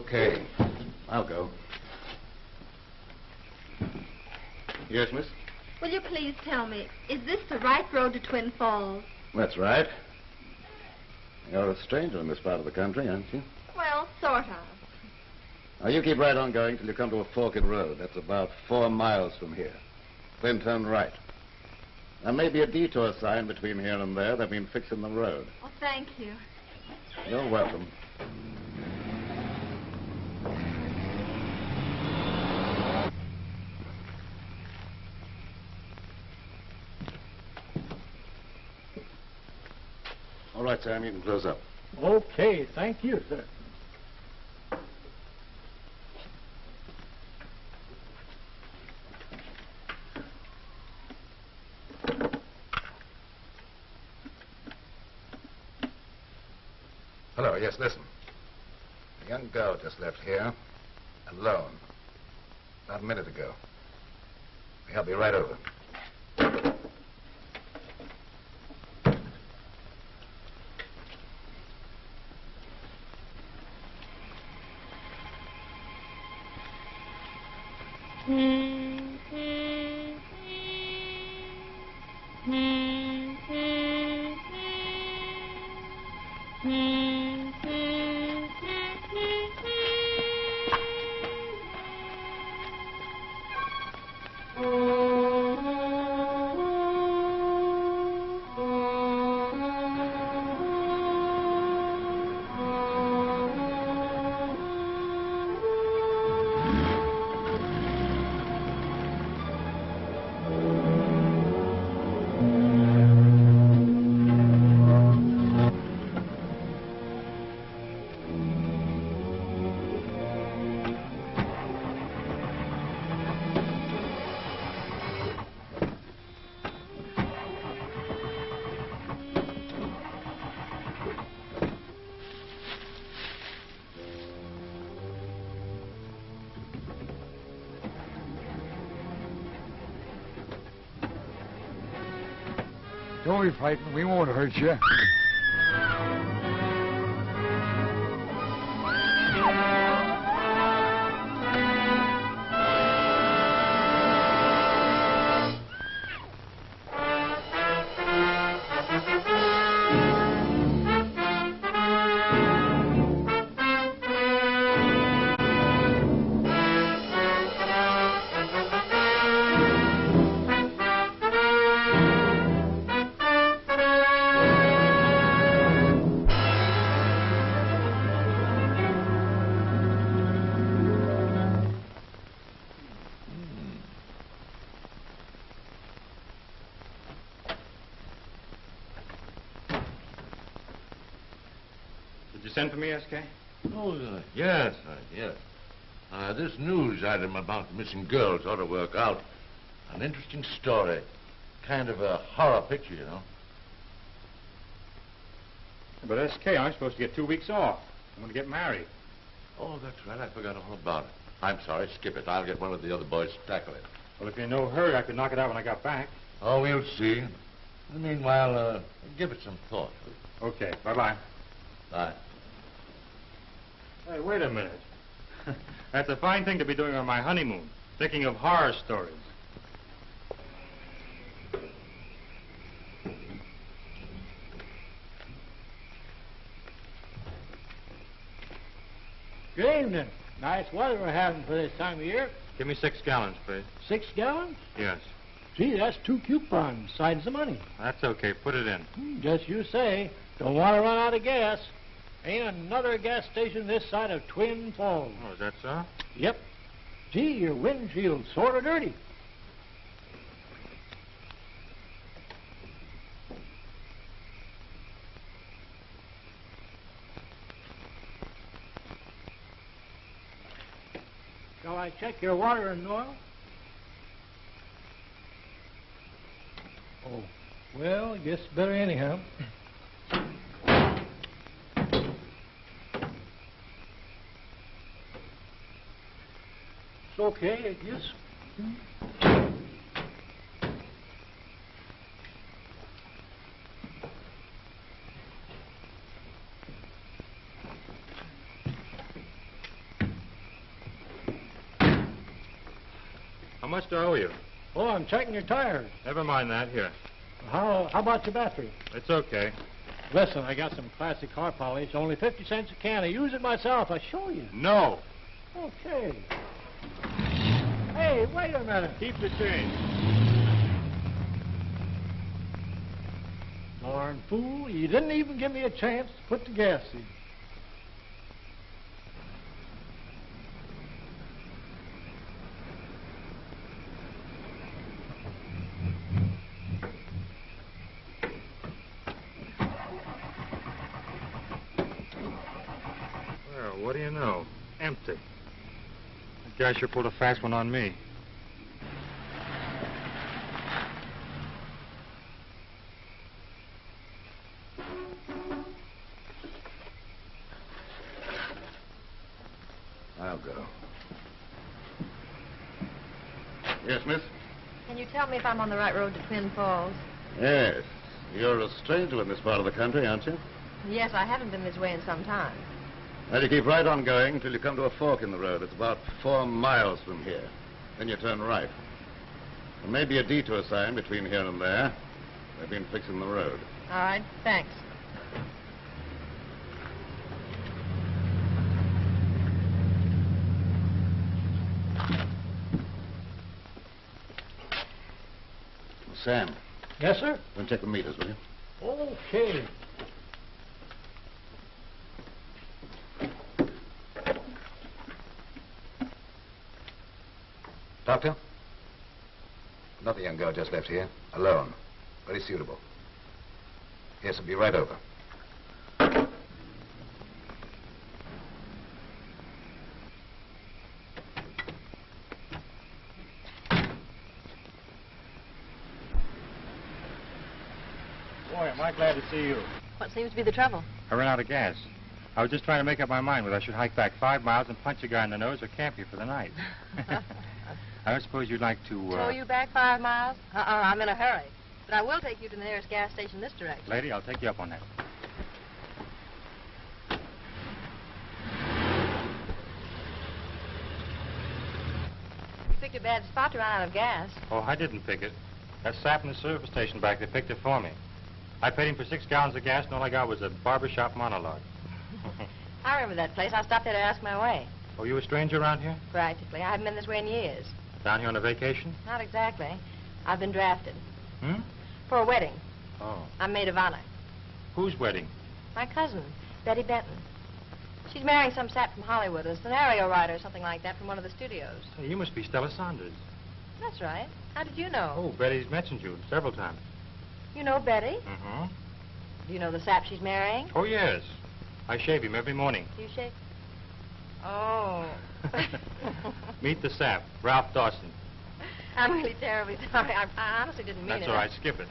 Okay. I'll go. Yes, miss? Will you please tell me, is this the right road to Twin Falls? That's right. You're a stranger in this part of the country, aren't you? Well, sort of. Now, you keep right on going till you come to a fork in the road. That's about 4 miles from here. Then turn right. There may be a detour sign between here and there. They've been fixing the road. Oh, thank you. You're welcome. All right, Sam, you can close up. Okay, thank you, sir. Hello, yes, listen. A young girl just left here, alone, about a minute ago. I'll be right over. Don't be frightened. We won't hurt you. Did you send for me, S.K.? Oh, yes. This news item about the missing girls ought to work out. An interesting story. Kind of a horror picture, you know. But, S.K., I'm supposed to get 2 weeks off. I'm going to get married. Oh, that's right. I forgot all about it. I'm sorry. Skip it. I'll get one of the other boys to tackle it. Well, if you're in no hurry, I could knock it out when I got back. Oh, we'll see. In the meanwhile, give it some thought. Okay. Bye-bye. Bye. Hey, wait a minute. That's a fine thing to be doing on my honeymoon, thinking of horror stories. Good evening. Nice weather we're having for this time of year. Give me 6 gallons, please. 6 gallons? Yes. Gee, that's 2 coupons, besides the money. That's okay. Put it in. Just you say. Don't want to run out of gas. Ain't another gas station this side of Twin Falls. Oh, is that so? Yep. Gee, your windshield's sort of dirty. Shall I check your water and oil? Oh, well, guess better anyhow. It's okay, I guess. much do I owe you? Oh, I'm checking your tires. Never mind that. Here. How about your battery? It's okay. Listen, I got some classic car polish, only 50 cents a can. I use it myself. I show you. No. Okay. Hey, wait a minute. Keep the change. Darn fool, you didn't even give me a chance to put the gas in. Well, what do you know? Empty. That guy sure pulled a fast one on me. I'll go. Yes, miss? Can you tell me if I'm on the right road to Twin Falls? Yes. You're a stranger in this part of the country, aren't you? Yes, I haven't been this way in some time. Well, you keep right on going until you come to a fork in the road. It's about 4 miles from here. Then you turn right. There may be a detour sign between here and there. They've been fixing the road. All right, thanks. Sam, Yes, sir? go and check the meters, will you? Okay. Doctor? Another young girl just left here, alone. Very suitable. Yes, I'll be right over. Boy, am I glad to see you. What seems to be the trouble? I ran out of gas. I was just trying to make up my mind whether I should hike back 5 miles and punch a guy in the nose or camp here for the night. I don't suppose you'd like to, Tow you back 5 miles? I'm in a hurry. But I will take you to the nearest gas station this direction. Lady, I'll take you up on that. You picked a bad spot to run out of gas. Oh, I didn't pick it. That sap in the service station back there picked it for me. I paid him for 6 gallons of gas, and all I got was a barbershop monologue. I remember that place. I stopped there to ask my way. Oh, you a stranger around here? Practically. I haven't been this way in years. Down here on a vacation? Not exactly. I've been drafted. Hmm? For a wedding. Oh. I'm maid of honor. Whose wedding? My cousin, Betty Benton. She's marrying some sap from Hollywood, a scenario writer or something like that from one of the studios. Hey, you must be Stella Saunders. That's right. How did you know? Oh, Betty's mentioned you several times. You know Betty? Mm-hmm. Do you know the sap she's marrying? Oh, yes. I shave him every morning. Do you shave? Oh. Meet the sap, Ralph Dawson. I'm really terribly sorry. I honestly didn't mean it. That's all right. Skip it.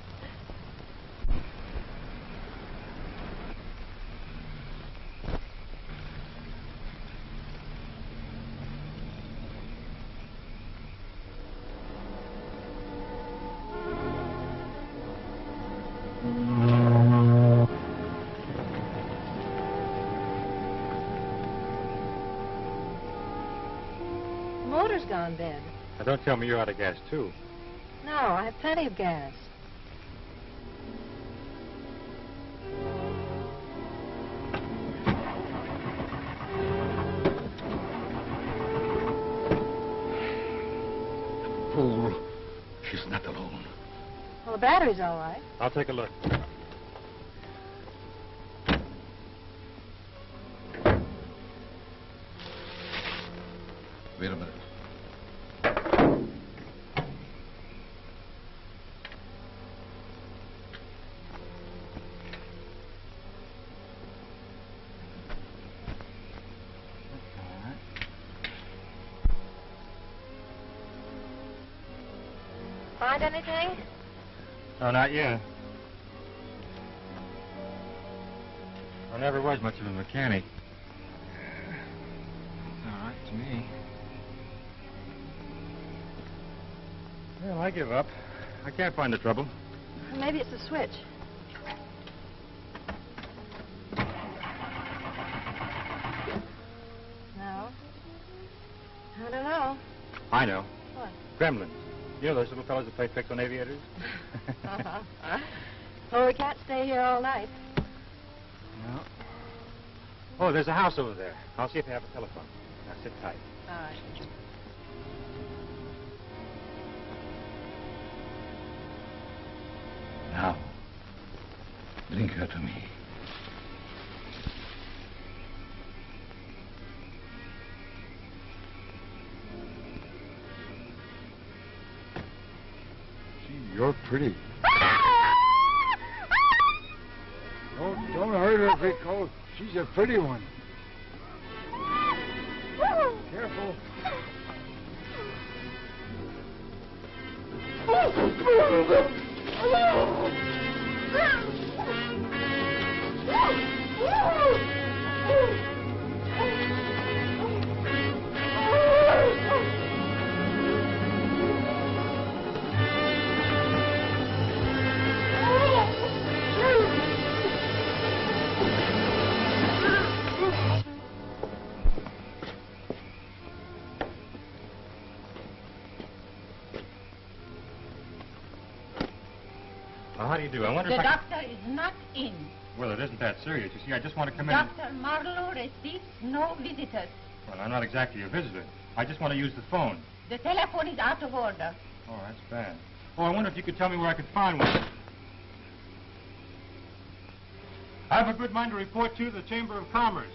The motor's gone dead. Now, don't tell me you're out of gas, too. No, I have plenty of gas. Fool. She's not alone. Well, the battery's all right. I'll take a look. Wait a minute. Find anything? No, not yet. I never was much of a mechanic. All right to me. Well, I give up. I can't find the trouble. Maybe it's the switch. No. I don't know. I know. What? Gremlins. You know those little fellows that play tricks on aviators? Well, we can't stay here all night. No. Oh, there's a house over there. I'll see if they have a telephone. Now sit tight. All right. Now, bring her to me. Gee, you're pretty. Don't hurt her, Rico. She's a pretty one. Careful. Well, how do you do? I wonder The if doctor is not in. Well, it isn't that serious. You see, I just want to come in. Dr. Marlowe receives no visitors. Well, I'm not exactly a visitor. I just want to use the phone. The telephone is out of order. Oh, that's bad. Oh, I wonder if you could tell me where I could find one. I have a good mind to report to the Chamber of Commerce.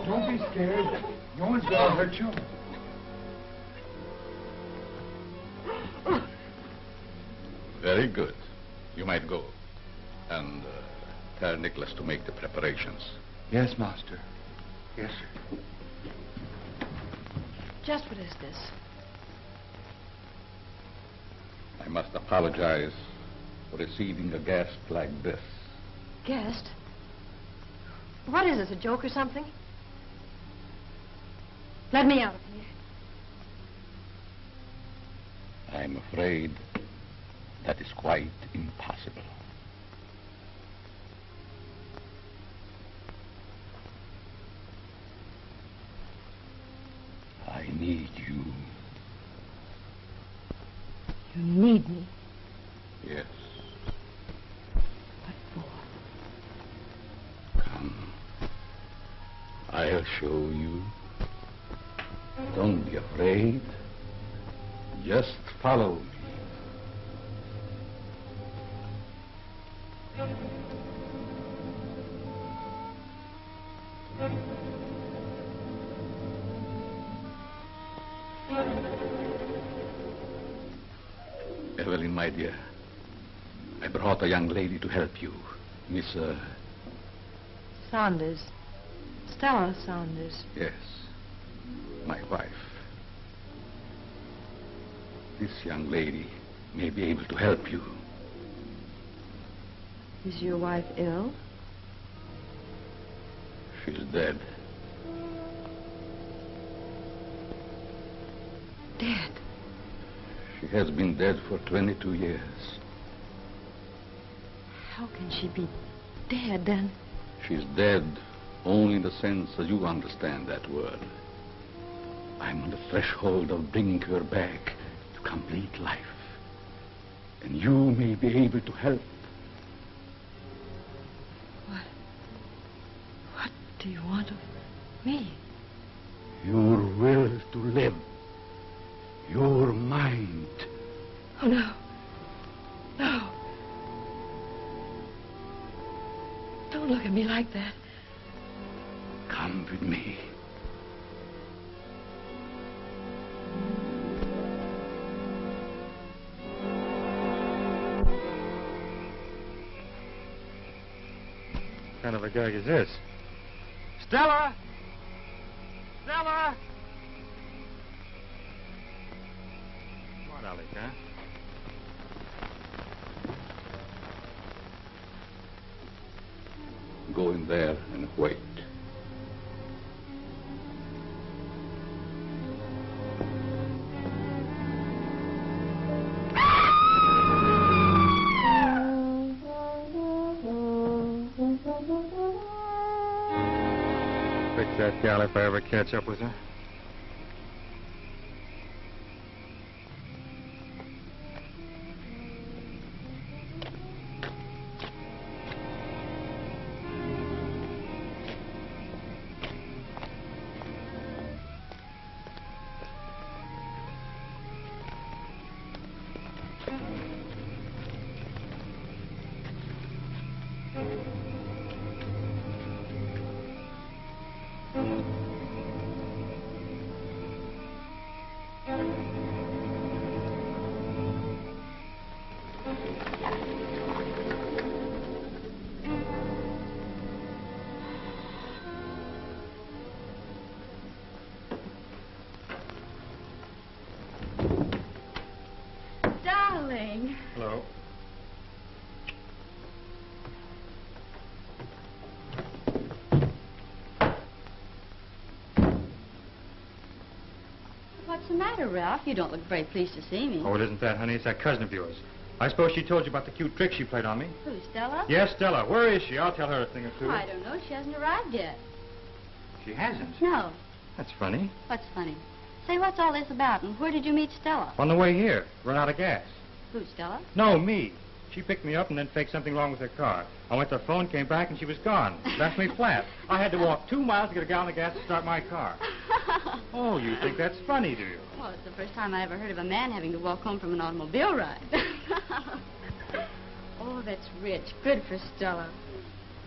Don't be scared. No one's gonna hurt you. Very good. You might go. And tell Nicholas to make the preparations. Yes, Master. Yes, sir. Just what is this? I must apologize for receiving a guest like this. Guest? What is this, a joke or something? Let me out of here. I'm afraid that is quite impossible. I need you. You need me. Yes. What for? Come. I'll show you. Don't be afraid. Just follow me. Evelyn, my dear, I brought a young lady to help you. Miss, Saunders. Stella Saunders. Yes, my wife. This young lady may be able to help you. Is your wife ill? She's dead. Dead? She has been dead for 22 years. How can she be dead, then? She's dead only in the sense as you understand that word. I'm on the threshold of bringing her back to complete life. And you may be able to help. What do you want of me? Your will to live. Your mind. Oh, no. No. Don't look at me like that. Come with me. What kind of a gag is this? Stella! Stella! Come on, Alec, huh? Go in there and wait. That gal, if I ever catch up with her. Darling. Hello. What's the matter, Ralph? You don't look very pleased to see me. Oh, it isn't that, honey. It's that cousin of yours. I suppose she told you about the cute trick she played on me. Who, Stella? Yes, Stella. Where is she? I'll tell her a thing or two. Oh, I don't know. She hasn't arrived yet. She hasn't? No. That's funny. What's funny? Say, what's all this about, and where did you meet Stella? On the way here. Run out of gas. Who, Stella? No, me. She picked me up and then faked something wrong with her car. I went to the phone, came back, and she was gone. Left me flat. I had to walk 2 miles to get a gallon of gas to start my car. Oh, you think that's funny, do you? Well, it's the first time I ever heard of a man having to walk home from an automobile ride. Oh, that's rich. Good for Stella.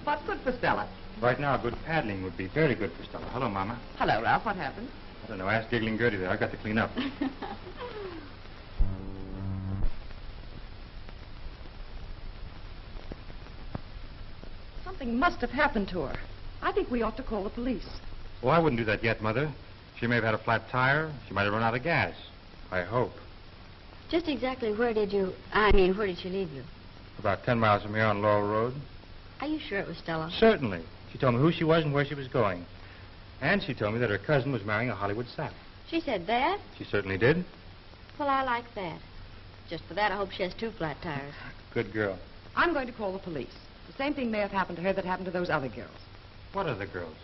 What's good for Stella? Right now, good paddling would be very good for Stella. Hello, Mama. Hello, Ralph. What happened? I don't know. Ask Giggling Gertie there. I've got to clean up. Something must have happened to her. I think we ought to call the police. Oh, I wouldn't do that yet, Mother. She may have had a flat tire. She might have run out of gas. I hope. Just exactly where did she leave you? About 10 miles from here on Laurel Road. Are you sure it was Stella? Certainly. She told me who she was and where she was going. And she told me that her cousin was marrying a Hollywood sap. She said that? She certainly did. Well, I like that. Just for that, I hope she has 2 flat tires. Good girl. I'm going to call the police. The same thing may have happened to her that happened to those other girls. What other girls?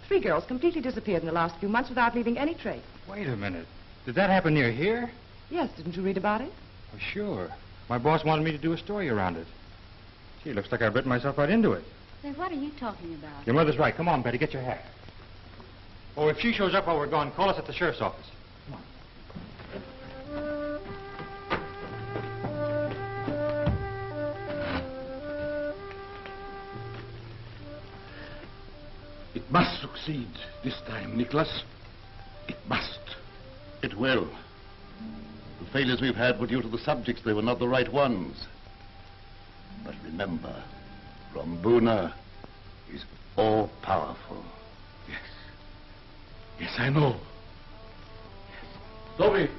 3 girls completely disappeared in the last few months without leaving any trace. Wait a minute. Did that happen near here? Yes, didn't you read about it? Oh, sure. My boss wanted me to do a story around it. Gee, looks like I've written myself right into it. Say, what are you talking about? Your mother's right. Come on, Betty, get your hat. Oh, if she shows up while we're gone, call us at the sheriff's office. Come on. It must succeed this time, Nicholas. It must. It will. The failures we've had were due to the subjects. They were not the right ones. But remember, Rombuna is all-powerful. Yes. Yes, I know. Toby,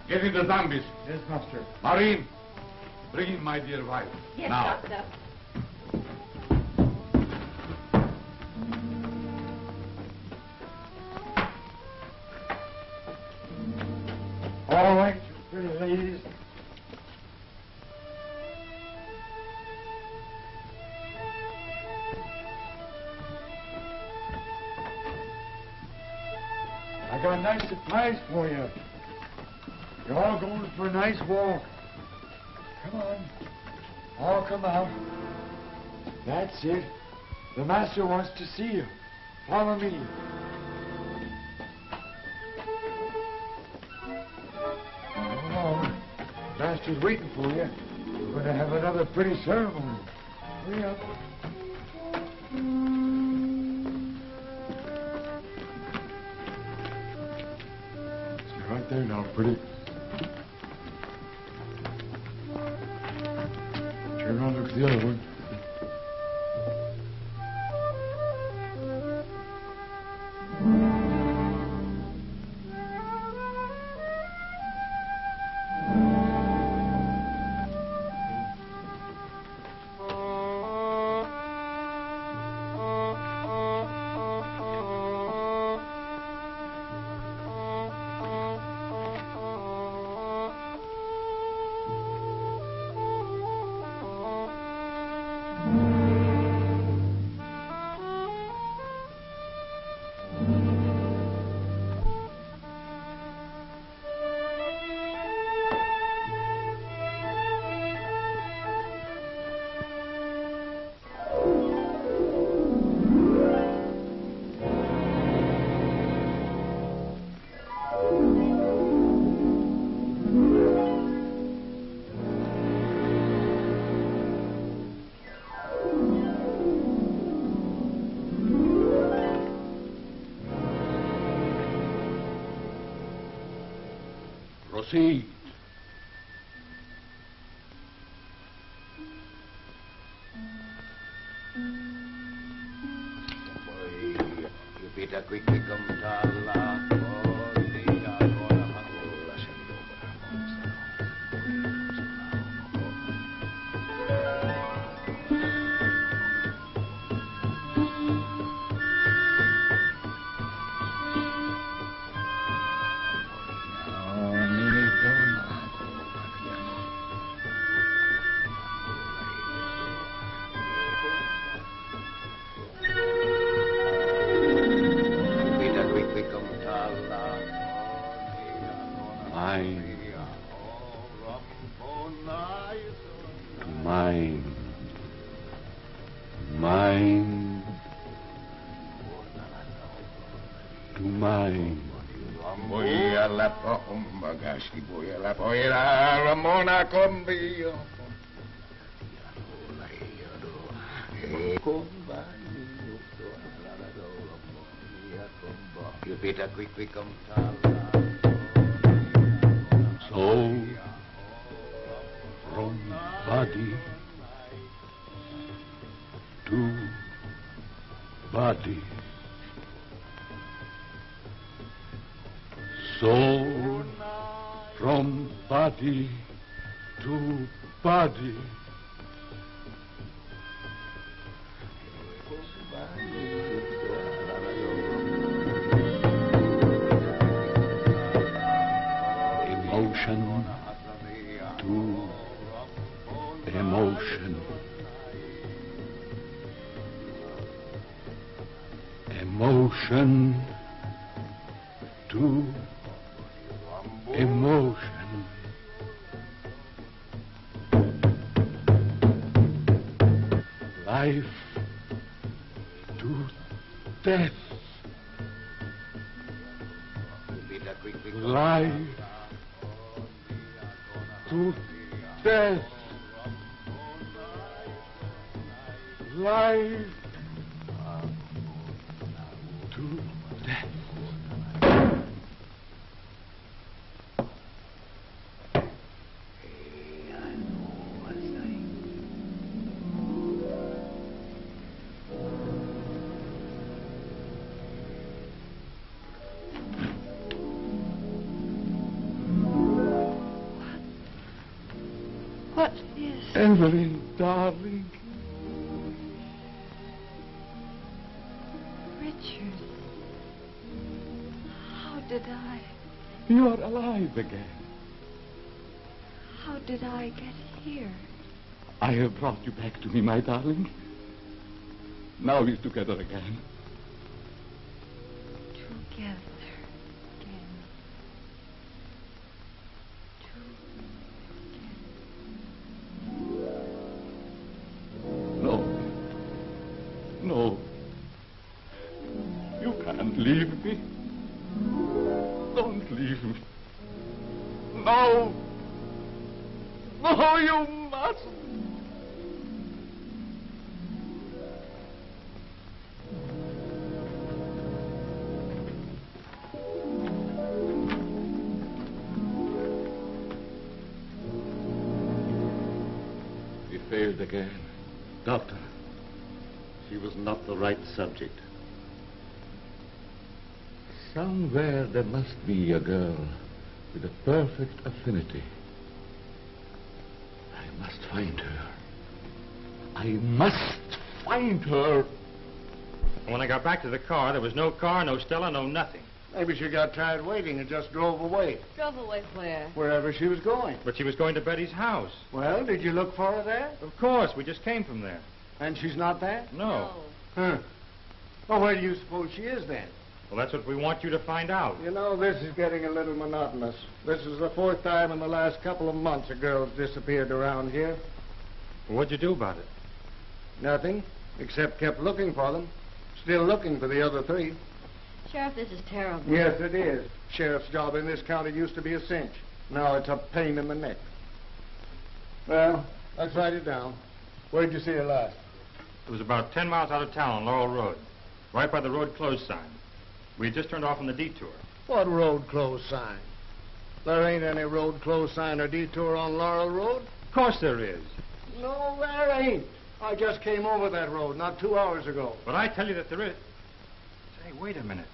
get in the zombies. Yes, master. Maureen, bring in my dear wife. Yes, now. doctor. All right, you pretty ladies. I got a nice surprise for you. You're all going for a nice walk. Come on. All come out. That's it. The master wants to see you. Follow me. Come on. Master's waiting for you. We're going to have another pretty ceremony. Hurry up. Stay right there now, pretty. Turn around and look at the other one. Proceed. Soul from body to body. Soul from body to body. Emotion to emotion. Emotion to emotion. Life to death. Life to death. Life to death. What is... Evelyn, darling. Richard. How did I... You are alive again. How did I get here? I have brought you back to me, my darling. Now we're together again. Together again. No. No. You can't leave me. Don't leave me. No. No, you mustn't. We failed again. Doctor. She was not the right subject. Somewhere there must be a girl with a perfect affinity. I must find her. I must find her. When I got back to the car, there was no car, no Stella, no nothing. Maybe she got tired waiting and just drove away. Drove away where? Wherever she was going. But she was going to Betty's house. Well, did you look for her there? Of course, we just came from there. And she's not there? No. Huh. Well, where do you suppose she is then? Well, that's what we want you to find out. You know, this is getting a little monotonous. This is the fourth time in the last couple of months a girl's disappeared around here. Well, what'd you do about it? Nothing, except kept looking for them. Still looking for the other three. Sheriff, this is terrible. Yes, it is. Sheriff's job in this county used to be a cinch. Now it's a pain in the neck. Well, let's write it down. Where'd you see her last? It was about 10 miles out of town on Laurel Road, right by the road closed sign. We had just turned off on the detour. What road closed sign? There ain't any road close sign or detour on Laurel Road? Of course there is. No, there ain't. I just came over that road not 2 hours ago. But I tell you that there is. Say, wait a minute.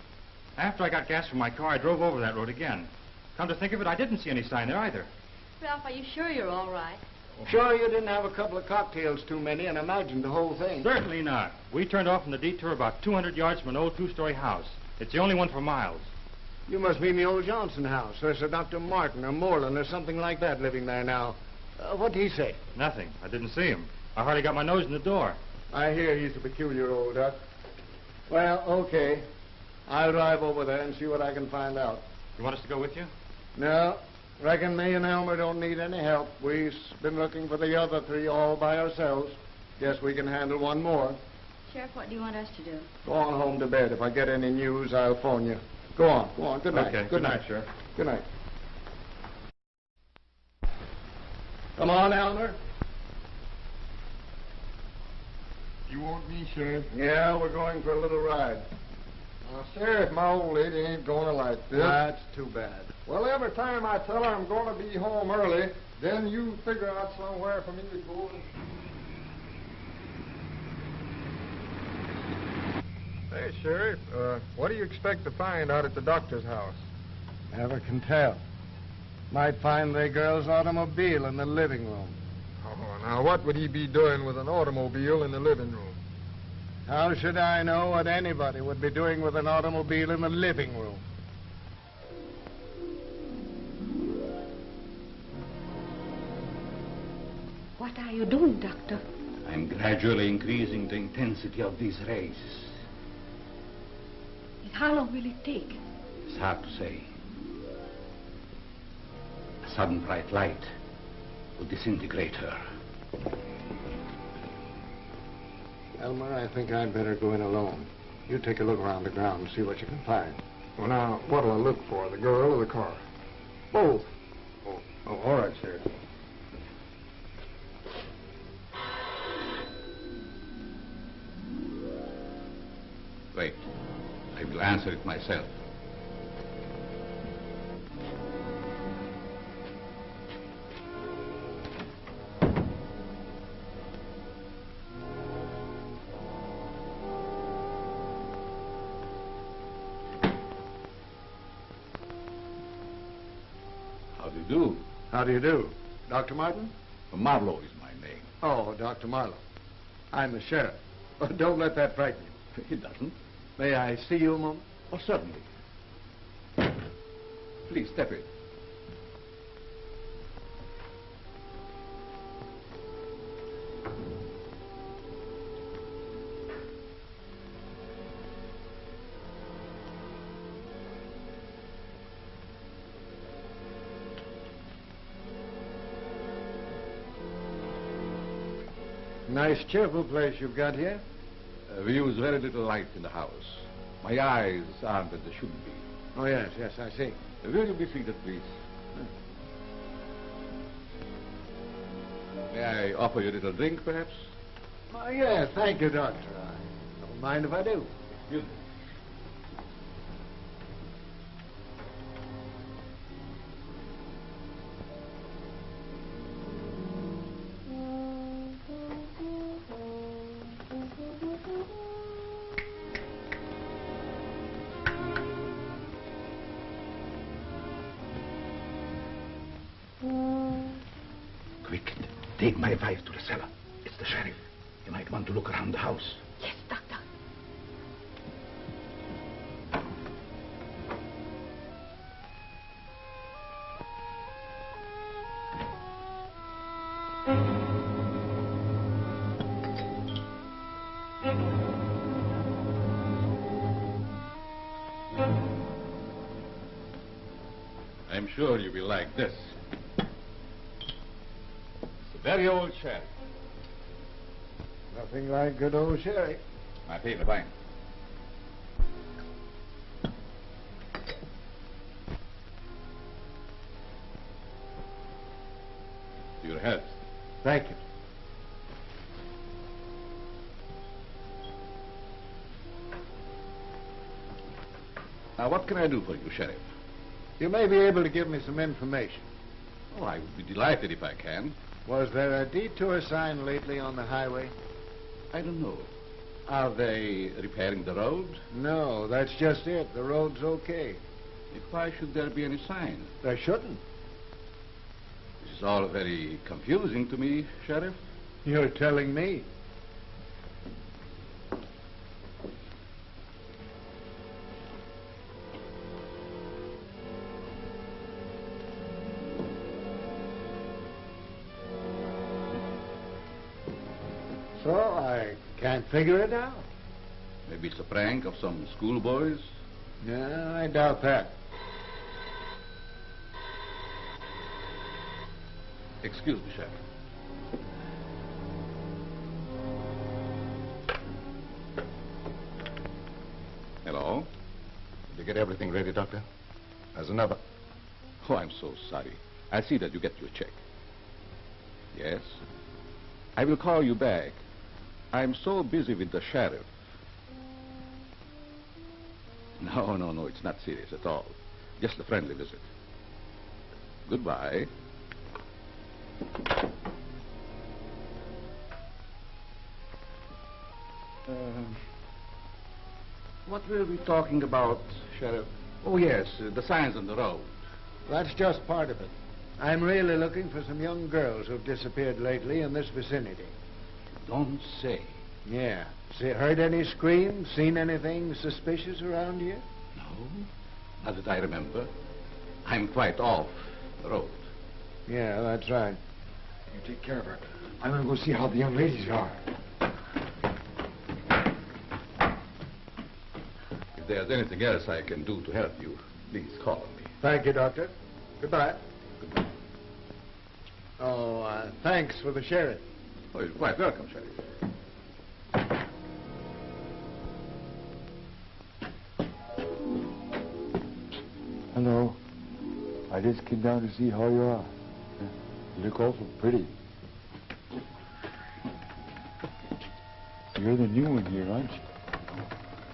After I got gas from my car, I drove over that road again. Come to think of it, I didn't see any sign there either. Ralph, are you sure you're all right? Sure you didn't have a couple of cocktails too many and imagined the whole thing? Certainly not. We turned off from the detour about 200 yards from an old two-story house. It's the only one for miles. You must mean the old Johnson house. There's a Dr. Martin or Moreland or something like that living there now. What'd he say? Nothing. I didn't see him. I hardly got my nose in the door. I hear he's a peculiar old duck. Well, okay. I'll drive over there and see what I can find out. You want us to go with you? No. Reckon me and Elmer don't need any help. We've been looking for the other three all by ourselves. Guess we can handle one more. Sheriff, what do you want us to do? Go on home to bed. If I get any news, I'll phone you. Go on. Go on. Good night. Okay. Good night, Sheriff. Good night. Come on, Elmer. You want me, Sheriff? Yeah, we're going for a little ride. Now, Sheriff, my old lady ain't going to like this. That's too bad. Well, every time I tell her I'm going to be home early, then you figure out somewhere for me to go. Hey, Sheriff, what do you expect to find out at the doctor's house? Never can tell. Might find the girl's automobile in the living room. Oh, now, what would he be doing with an automobile in the living room? How should I know what anybody would be doing with an automobile in the living room? What are you doing, Doctor? I'm gradually increasing the intensity of these rays. How long will it take? It's hard to say. A sudden bright light will disintegrate her. Elmer, I think I'd better go in alone. You take a look around the ground and see what you can find. Well, now, what'll I look for, the girl or the car? Both. Oh, all right, Sheriff. Wait. I will answer it myself. How do you do? How do you do? Dr. Martin? Marlowe is my name. Oh, Dr. Marlowe. I'm the sheriff. Oh, don't let that frighten you. It doesn't. May I see you a moment? Oh, certainly. Please, step in. Nice, cheerful place you've got here. We use very little light in the house. My eyes aren't as they should be. Oh, yes, I see. Will you be seated, please? May I offer you a little drink, perhaps? Oh, yes, thank you, Doctor. I don't mind if I do. Excuse me. Quick, take my wife to the cellar. It's the sheriff. You might want to look around the house. Yes, Doctor. I'm sure you will like this. It's a very old sherry. Nothing like good old sherry. My favorite wine. To your health. Thank you. Now, what can I do for you, Sheriff? You may be able to give me some information. Oh, I would be delighted if I can. Was there a detour sign lately on the highway? I don't know. Are they repairing the road? No, that's just it. The road's okay. Why should there be any sign? There shouldn't. This is all very confusing to me, Sheriff. You're telling me. So I can't figure it out. Maybe it's a prank of some schoolboys? No, I doubt that. Excuse me, Sheriff. Hello? Did you get everything ready, Doctor? There's another. Oh, I'm so sorry. I'll see that you get your check. Yes? I will call you back. I'm so busy with the sheriff. No, it's not serious at all. Just a friendly visit. Goodbye. What were we talking about, Sheriff? Oh, yes, the signs on the road. That's just part of it. I'm really looking for some young girls who've disappeared lately in this vicinity. Don't say. Yeah. Heard any screams? Seen anything suspicious around here? No, not that I remember. I'm quite off the road. Yeah, that's right. You take care of her. I'm going to go see how the young ladies are. If there's anything else I can do to help you, please call me. Thank you, Doctor. Goodbye. Goodbye. Oh, thanks for the sheriff. Oh, you're quite welcome, Sheriff. Hello. I just came down to see how you are. You look awful pretty. You're the new one here, aren't you?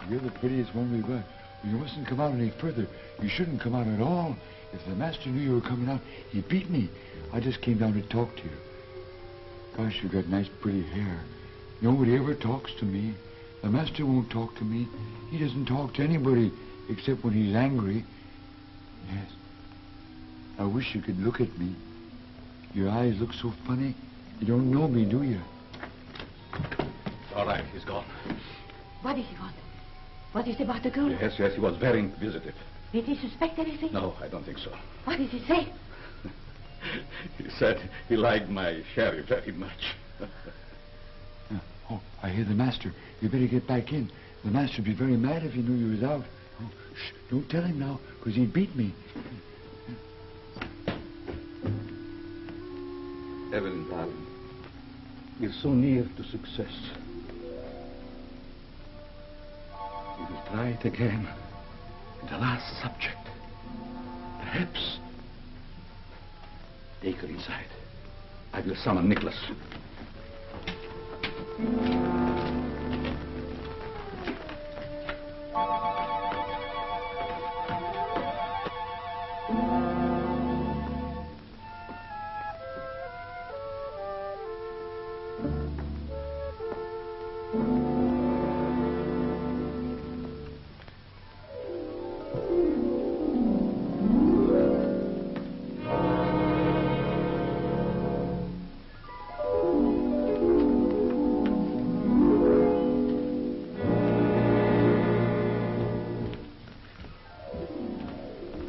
You're the prettiest one we've got. You mustn't come out any further. You shouldn't come out at all. If the master knew you were coming out, he'd beat me. I just came down to talk to you. Gosh, you've got nice, pretty hair. Nobody ever talks to me. The master won't talk to me. He doesn't talk to anybody except when he's angry. Yes. I wish you could look at me. Your eyes look so funny. You don't know me, do you? All right, he's gone. What does he want? What is about the girl? Yes, he was very inquisitive. Did he suspect anything? No, I don't think so. What did he say? He said he liked my sheriff very much. Oh, I hear the master. You better get back in. The master'd be very mad if he knew you was out. Oh, shh, don't tell him now, because he'd beat me. Evelyn, darling, you're so near to success. We will try it again. The last subject. Perhaps. Take her inside. I will summon Nicholas.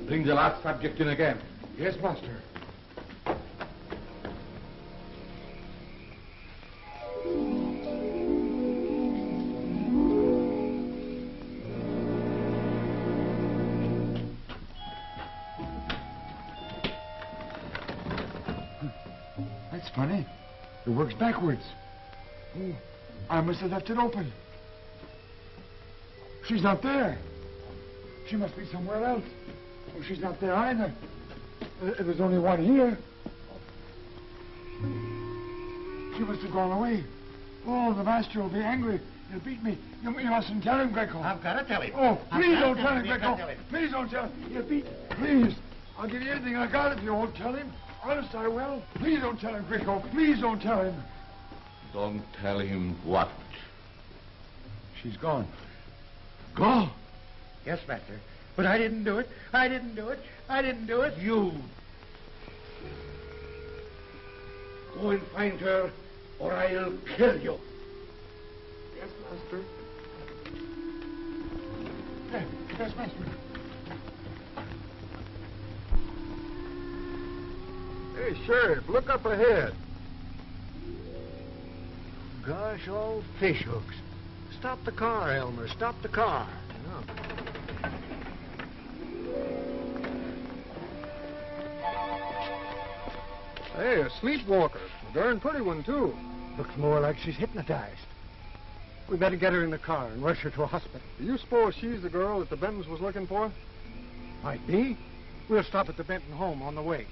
Bring the last subject in again. Yes, master. That's funny. It works backwards. Oh, I must have left it open. She's not there. She must be somewhere else. Oh, she's not there either. There's only one here. She must have gone away. Oh, the master will be angry. He'll beat me. You mustn't tell him, Greco. I've got to tell him. Oh, please don't tell him, Greco. Please don't tell him. He'll beat me. Please. I'll give you anything I got if you won't tell him. Honest, I will. Please don't tell him, Grieco. Please don't tell him. Don't tell him what? She's gone. Gone? Yes, Master. But I didn't do it. I didn't do it. I didn't do it. You. Go and find her, or I'll kill you. Yes, Master. Yes, Master. Hey, Sheriff, look up ahead. Gosh, all fish hooks. Stop the car, Elmer. Stop the car. No. Hey, a sleepwalker. A darn pretty one, too. Looks more like she's hypnotized. We better get her in the car and rush her to a hospital. Do you suppose she's the girl that the Bentons was looking for? Might be. We'll stop at the Benton home on the way.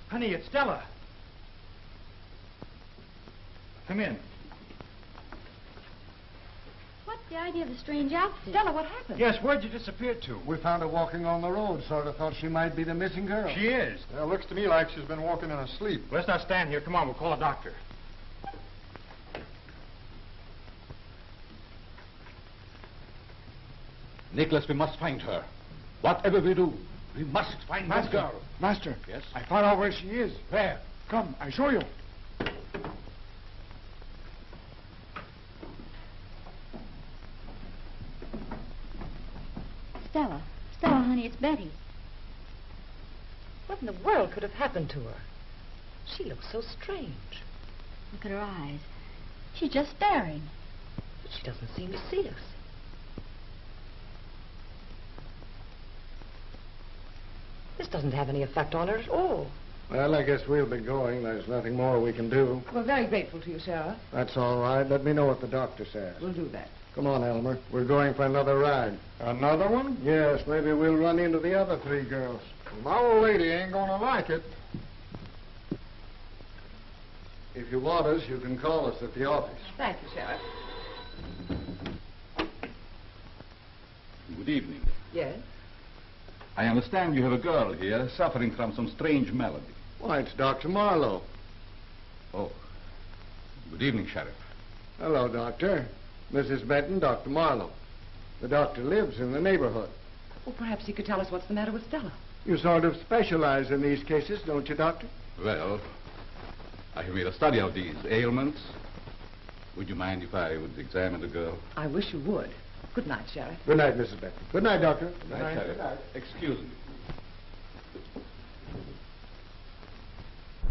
Honey, it's Stella. Come in. What's the idea of the strange outfit? Stella, what happened? Yes, where'd you disappear to? We found her walking on the road. Sort of thought she might be the missing girl. She is. Well, looks to me like she's been walking in her sleep. Let's not stand here. Come on, we'll call a doctor. Nicholas, we must find her. Whatever we do, we must find that girl. Master. Yes? I found out where she is. Where? Come, I show you. Stella. Stella, honey, it's Betty. What in the world could have happened to her? She looks so strange. Look at her eyes. She's just staring. But she doesn't seem to see us. This doesn't have any effect on her at all. Well, I guess we'll be going. There's nothing more we can do. We're very grateful to you, Sheriff. That's all right. Let me know what the doctor says. We'll do that. Come on, Elmer. We're going for another ride. Another one? Yes, maybe we'll run into the other three girls. My old lady ain't gonna like it. If you want us, you can call us at the office. Thank you, Sheriff. Good evening. Yes? I understand you have a girl here suffering from some strange malady. Why, it's Dr. Marlowe. Oh. Good evening, Sheriff. Hello, Doctor. Mrs. Benton, Dr. Marlowe. The doctor lives in the neighborhood. Well, perhaps you could tell us what's the matter with Stella. You sort of specialize in these cases, don't you, Doctor? Well, I have made a study of these ailments. Would you mind if I would examine the girl? I wish you would. Good night, Sheriff. Good night, Mrs. Benton. Good night, Doctor. Good night, Sheriff. Good night. Excuse me.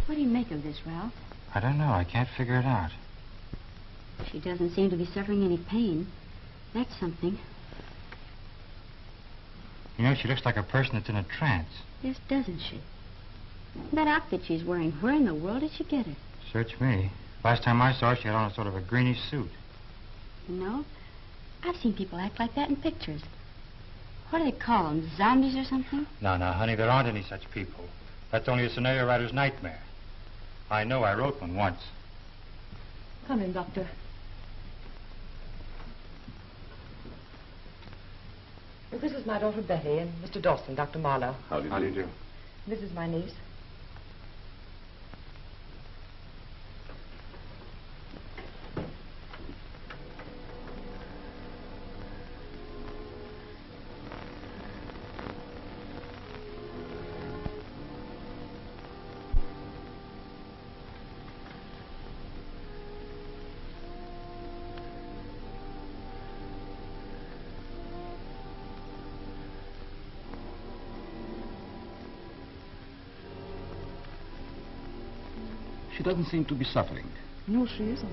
What do you make of this, Ralph? I don't know. I can't figure it out. She doesn't seem to be suffering any pain. That's something. You know, she looks like a person that's in a trance. Yes, doesn't she? That outfit she's wearing, where in the world did she get it? Search me. Last time I saw her, she had on a sort of a greenish suit. You know, I've seen people act like that in pictures. What do they call them, zombies or something? No, honey, there aren't any such people. That's only a scenario writer's nightmare. I know, I wrote one once. Come in, Doctor. This is my daughter Betty and Mr. Dawson, Dr. Marlowe. How do you do? This is my niece. She doesn't seem to be suffering. No, she isn't.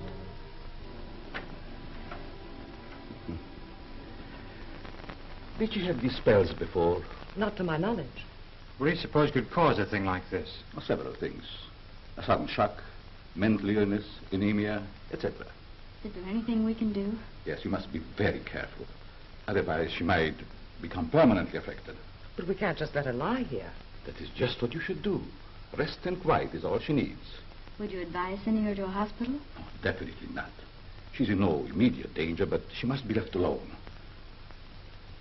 Did she have these spells before? Not to my knowledge. What do you suppose could cause a thing like this? Several things. A sudden shock, mental illness, anemia, etc. Is there anything we can do? Yes, you must be very careful. Otherwise, she might become permanently affected. But we can't just let her lie here. That is just what you should do. Rest and quiet is all she needs. Would you advise sending her to a hospital? Oh, definitely not. She's in no immediate danger, but she must be left alone.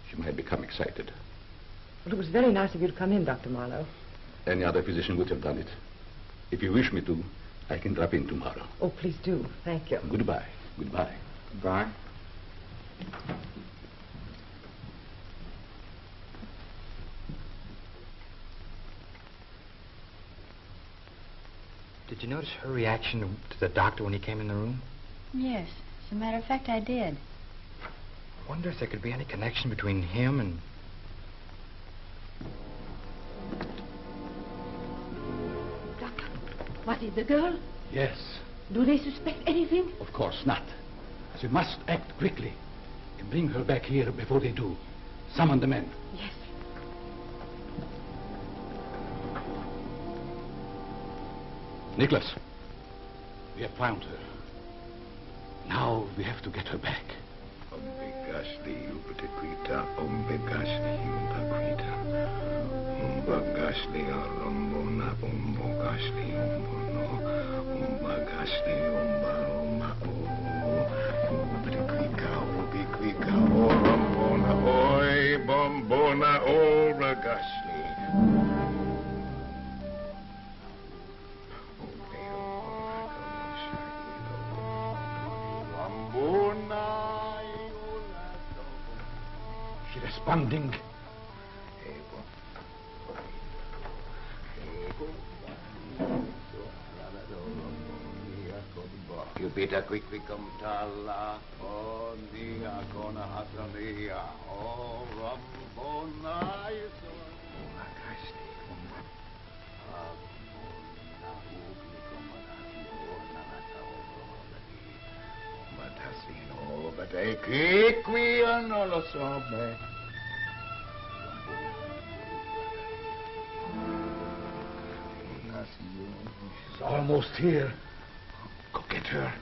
She might become excited. Well, it was very nice of you to come in, Dr. Marlowe. Any other physician would have done it. If you wish me to, I can drop in tomorrow. Oh, please do. Thank you. Goodbye. Goodbye. Goodbye. Did you notice her reaction to the doctor when he came in the room? Yes. As a matter of fact, I did. I wonder if there could be any connection between him and... Doctor, was it the girl? Yes. Do they suspect anything? Of course not. But you must act quickly and bring her back here before they do. Summon the men. Yes. Nicholas, we have found her. Now we have to get her back. She's responding. You better quickly come tala on the Akona Hatamia or Rambona. But I quick we are no lo so bad. She's almost here. Go get her.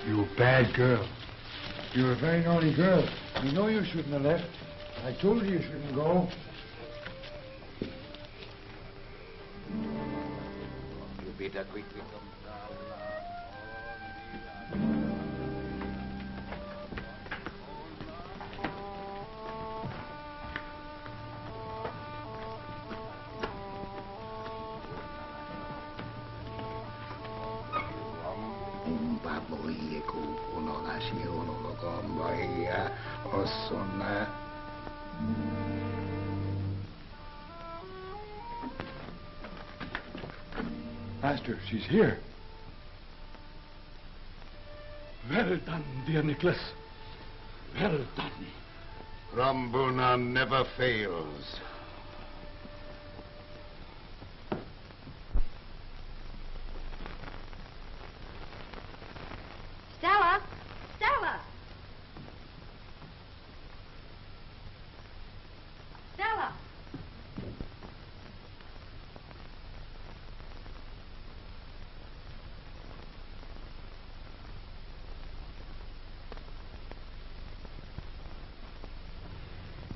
You bad girl. You're a very naughty girl. You know you shouldn't have left. I told you you shouldn't go. You better quickly come Master, she's here. Well done, dear Nicholas. Well done. Rambuna never fails. Stella! Stella! Stella!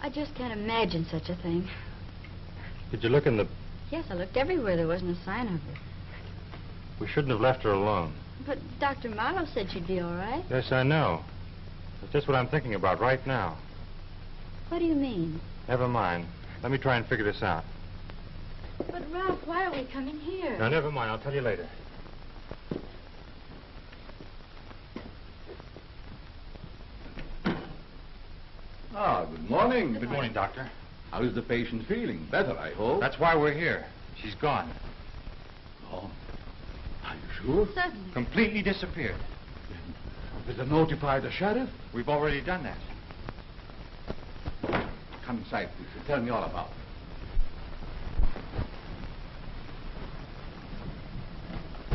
I just can't imagine such a thing. Did you look in the... Yes, I looked everywhere. There wasn't a sign of her. We shouldn't have left her alone. But Dr. Marlowe said she'd be all right. Yes, I know. It's just what I'm thinking about right now. What do you mean? Never mind. Let me try and figure this out. But, Ralph, why are we coming here? No, never mind. I'll tell you later. Ah, good morning. Good morning, Doctor. How is the patient feeling? Better, I hope. That's why we're here. She's gone. Oh, are you sure? Certainly. Completely disappeared. Better notify the sheriff. We've already done that. Come inside, please, and tell me all about it.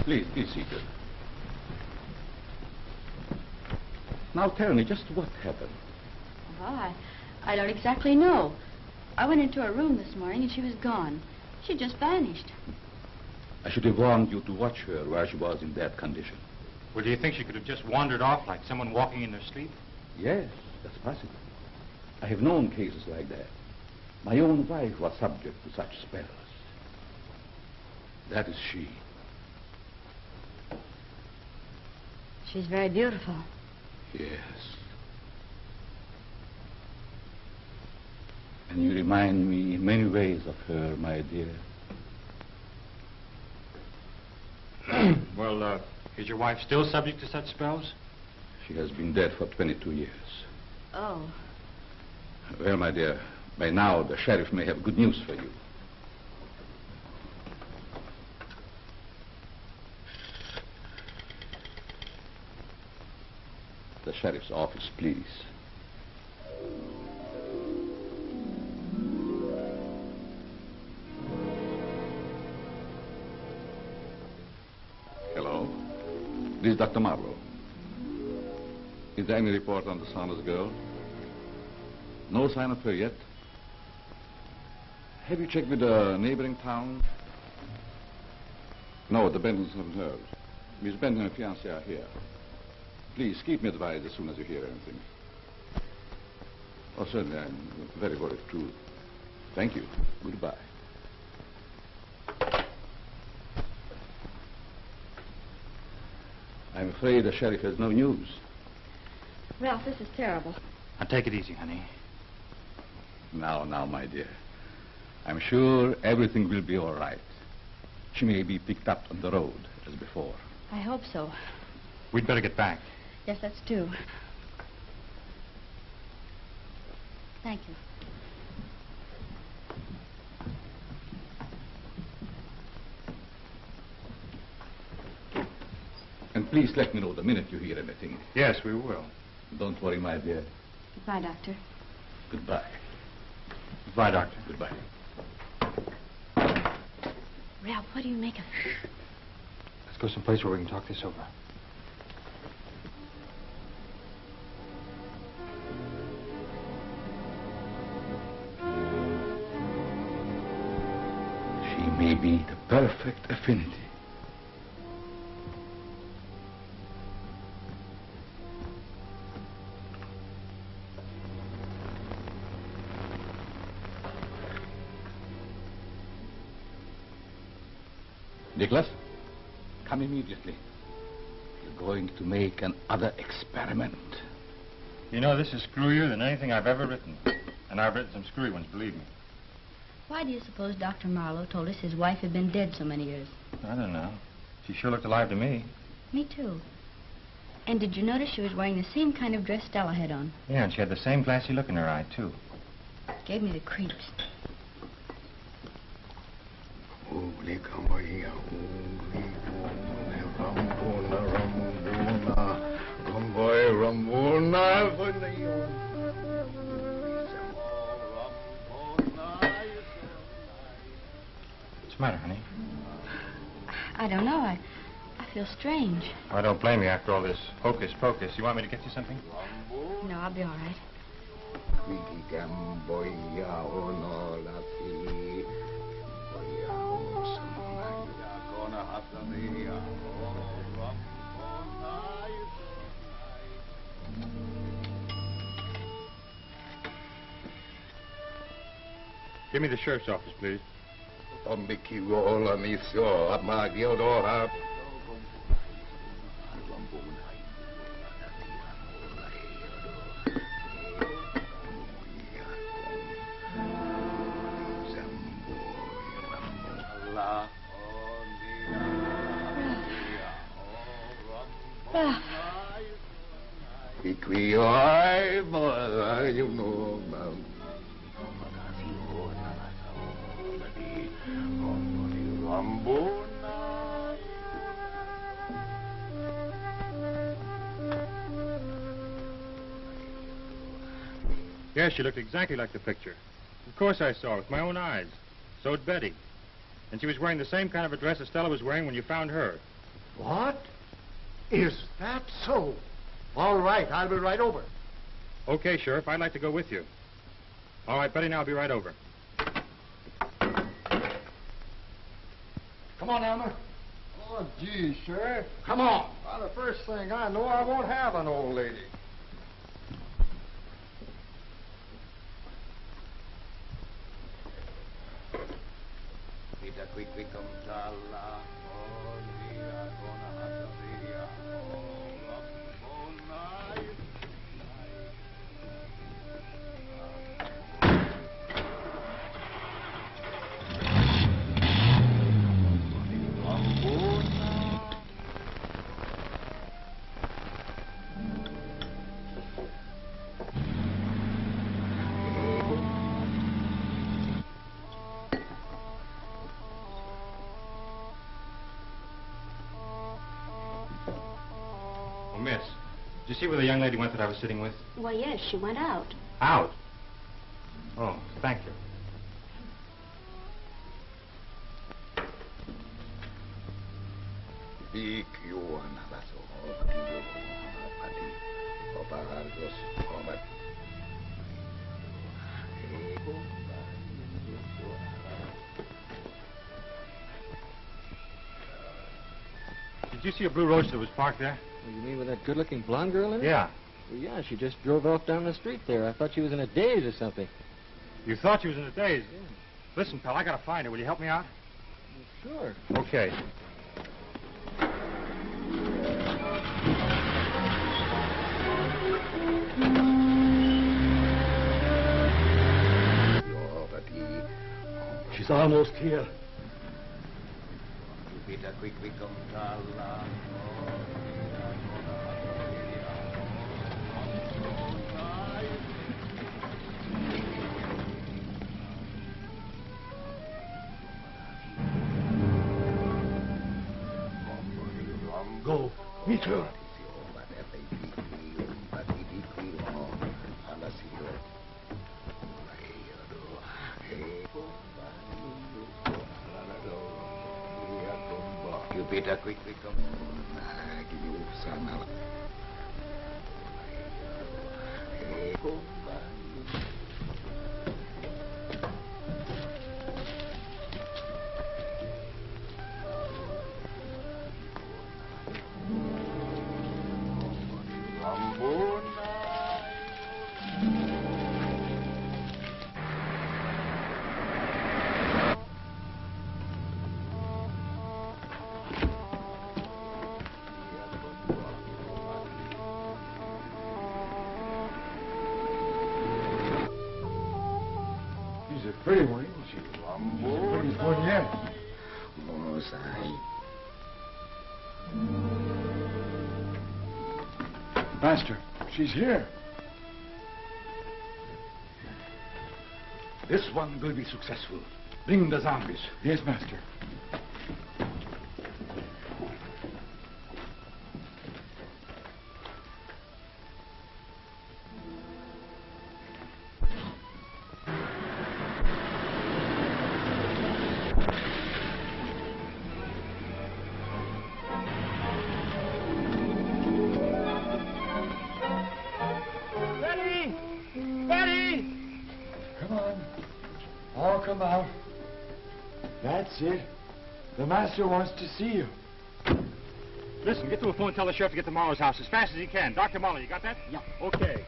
Please, be seated. Now tell me, just what happened? Well, I don't exactly know. I went into her room this morning and she was gone. She just vanished. I should have warned you to watch her while she was in that condition. Well, do you think she could have just wandered off like someone walking in their sleep? Yes, that's possible. I have known cases like that. My own wife was subject to such spells. That is she. She's very beautiful. Yes. And you remind me in many ways of her, my dear. Well, is your wife still subject to such spells? She has been dead for 22 years. Oh. Well, my dear, by now the sheriff may have good news for you. The sheriff's office, please. Hello. This is Dr. Marlowe. Is there any report on the Saunders girl? No sign of her yet? Have you checked with the neighboring town? No, the Bentons haven't heard. Miss Benton and her fiancé are here. Please, keep me advised as soon as you hear anything. Oh, certainly, I'm very worried, too. Thank you. Goodbye. I'm afraid the sheriff has no news. Ralph, this is terrible. Now, take it easy, honey. Now, my dear. I'm sure everything will be all right. She may be picked up on the road, as before. I hope so. We'd better get back. Yes, let's do. Thank you. And please let me know the minute you hear anything. Yes, we will. Don't worry, my dear. Goodbye, Doctor. Goodbye. Goodbye, Doctor. Goodbye. Ralph, what do you make of it? Let's go someplace where we can talk this over. She may be the perfect affinity. Nicholas, come immediately. We're going to make another experiment. You know, this is screwier than anything I've ever written. And I've written some screwy ones, believe me. Why do you suppose Dr. Marlowe told us his wife had been dead so many years? I don't know. She sure looked alive to me. Me too. And did you notice she was wearing the same kind of dress Stella had on? Yeah, and she had the same glassy look in her eye, too. Gave me the creeps. What's the matter, honey? I don't know. I feel strange. I don't blame you after all this hocus pocus. You want me to get you something? No, I'll be all right. Give me the sheriff's office, please. Yes, she looked exactly like the picture. Of course I saw her with my own eyes. So did Betty. And she was wearing the same kind of a dress as Stella was wearing when you found her. What? Is that so? All right, I'll be right over. Okay, Sheriff, I'd like to go with you. All right, Betty, now I'll be right over. Come on, Elmer. Oh, gee, Sheriff. Come on. Well, the first thing I know, I won't have an old lady. Oh, miss, did you see where the young lady went that I was sitting with? Why, yes, she went out. Out? Oh, thank you. Did you see a blue roadster that was parked there? You mean with that good-looking blonde girl in it? Yeah. Well, yeah, she just drove off down the street there. I thought she was in a daze or something. You thought she was in a daze? Yeah. Listen, pal, I gotta find her. Will you help me out? Well, sure. Okay. She's almost here. Go. Meet her. You better quickly come. She's a pretty one, isn't she? She's the prettiest one yet. Master, she's here. This one will be successful. Bring the zombies. Yes, Master. Betty! Betty! Come on. All come out. That's it. The master wants to see you. Listen, get to a phone and tell the sheriff to get to Morrow's house as fast as he can. Dr. Muller, you got that? Yeah. Okay.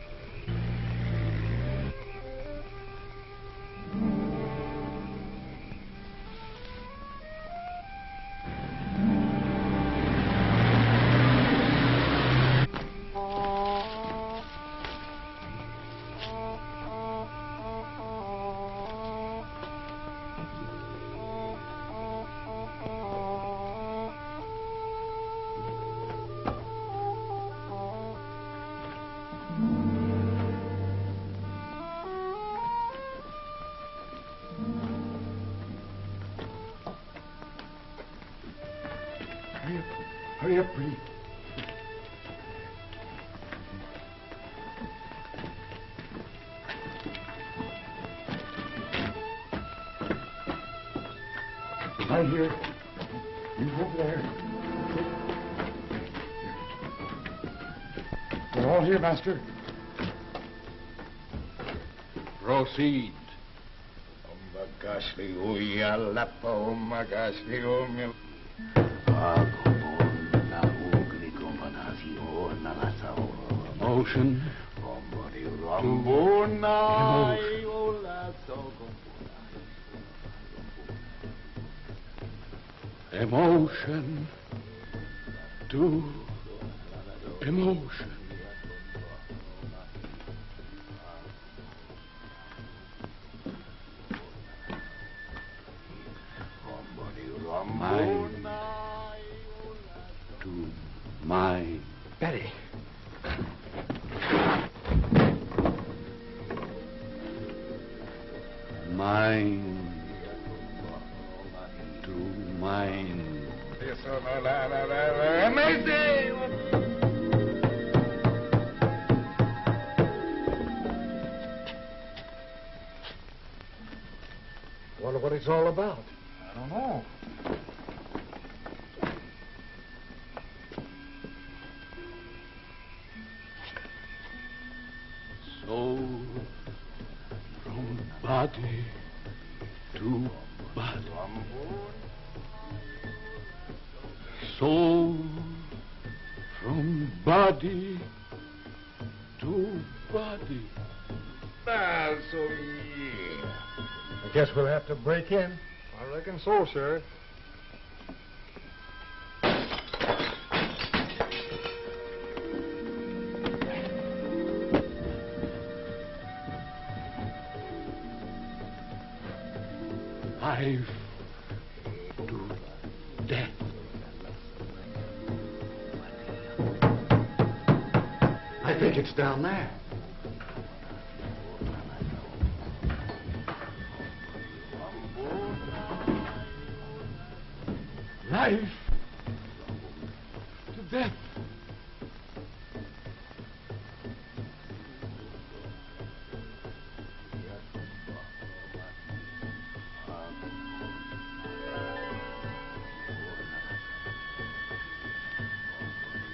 Hurry up. Hurry up, Bree. Right here. You go over there. all here, Master? Proceed. Emotion. Emotion to emotion. Mind to mind. Betty. Mind to mind. Wonder what it's all about. I don't know. Soul from body to body. Soul from body to body. I guess we'll have to break in. I reckon so, Sheriff. Life to death. I think it's down there. Life to death.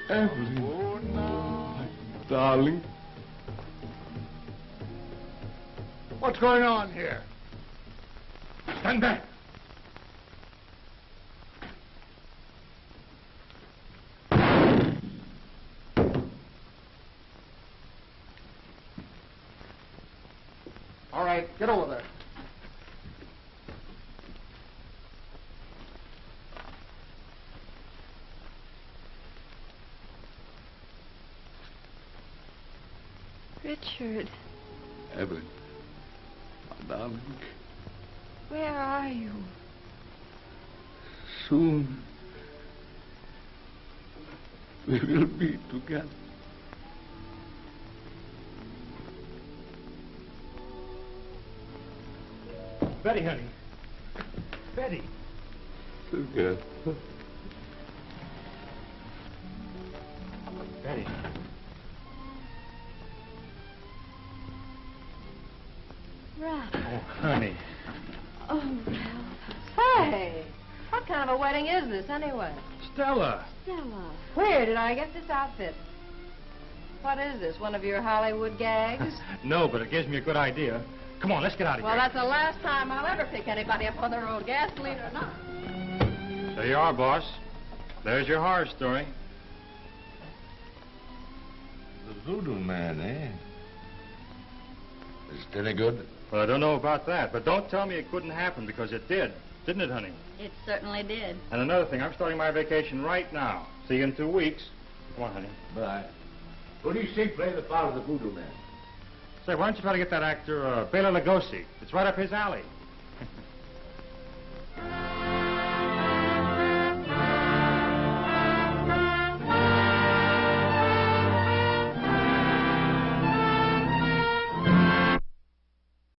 Evelyn, my darling. What's going on here? Stand back. All right, get over there. Richard, Evelyn, my darling. where are you? Soon we will be together. Betty, honey. Betty. Together. Betty. Ralph. Oh, honey. Oh, Ralph. Say, what kind of a wedding is this, anyway? Stella. Stella. Where did I get this outfit? What is this, one of your Hollywood gags? No, but it gives me a good idea. Come on, let's get out of Well, here. that's the last time I'll ever pick anybody up on the road, gasoline or not. There you are, boss. There's your horror story. The Voodoo Man, eh? Is it any good? Well, I don't know about that, but don't tell me it couldn't happen, because it did. Didn't it, honey? It certainly did. And another thing, I'm starting my vacation right now. See you in 2 weeks. Come on, honey. Bye. Who do you think played the part of the Voodoo Man? Say, why don't you try to get that actor, Bela Lugosi? It's right up his alley.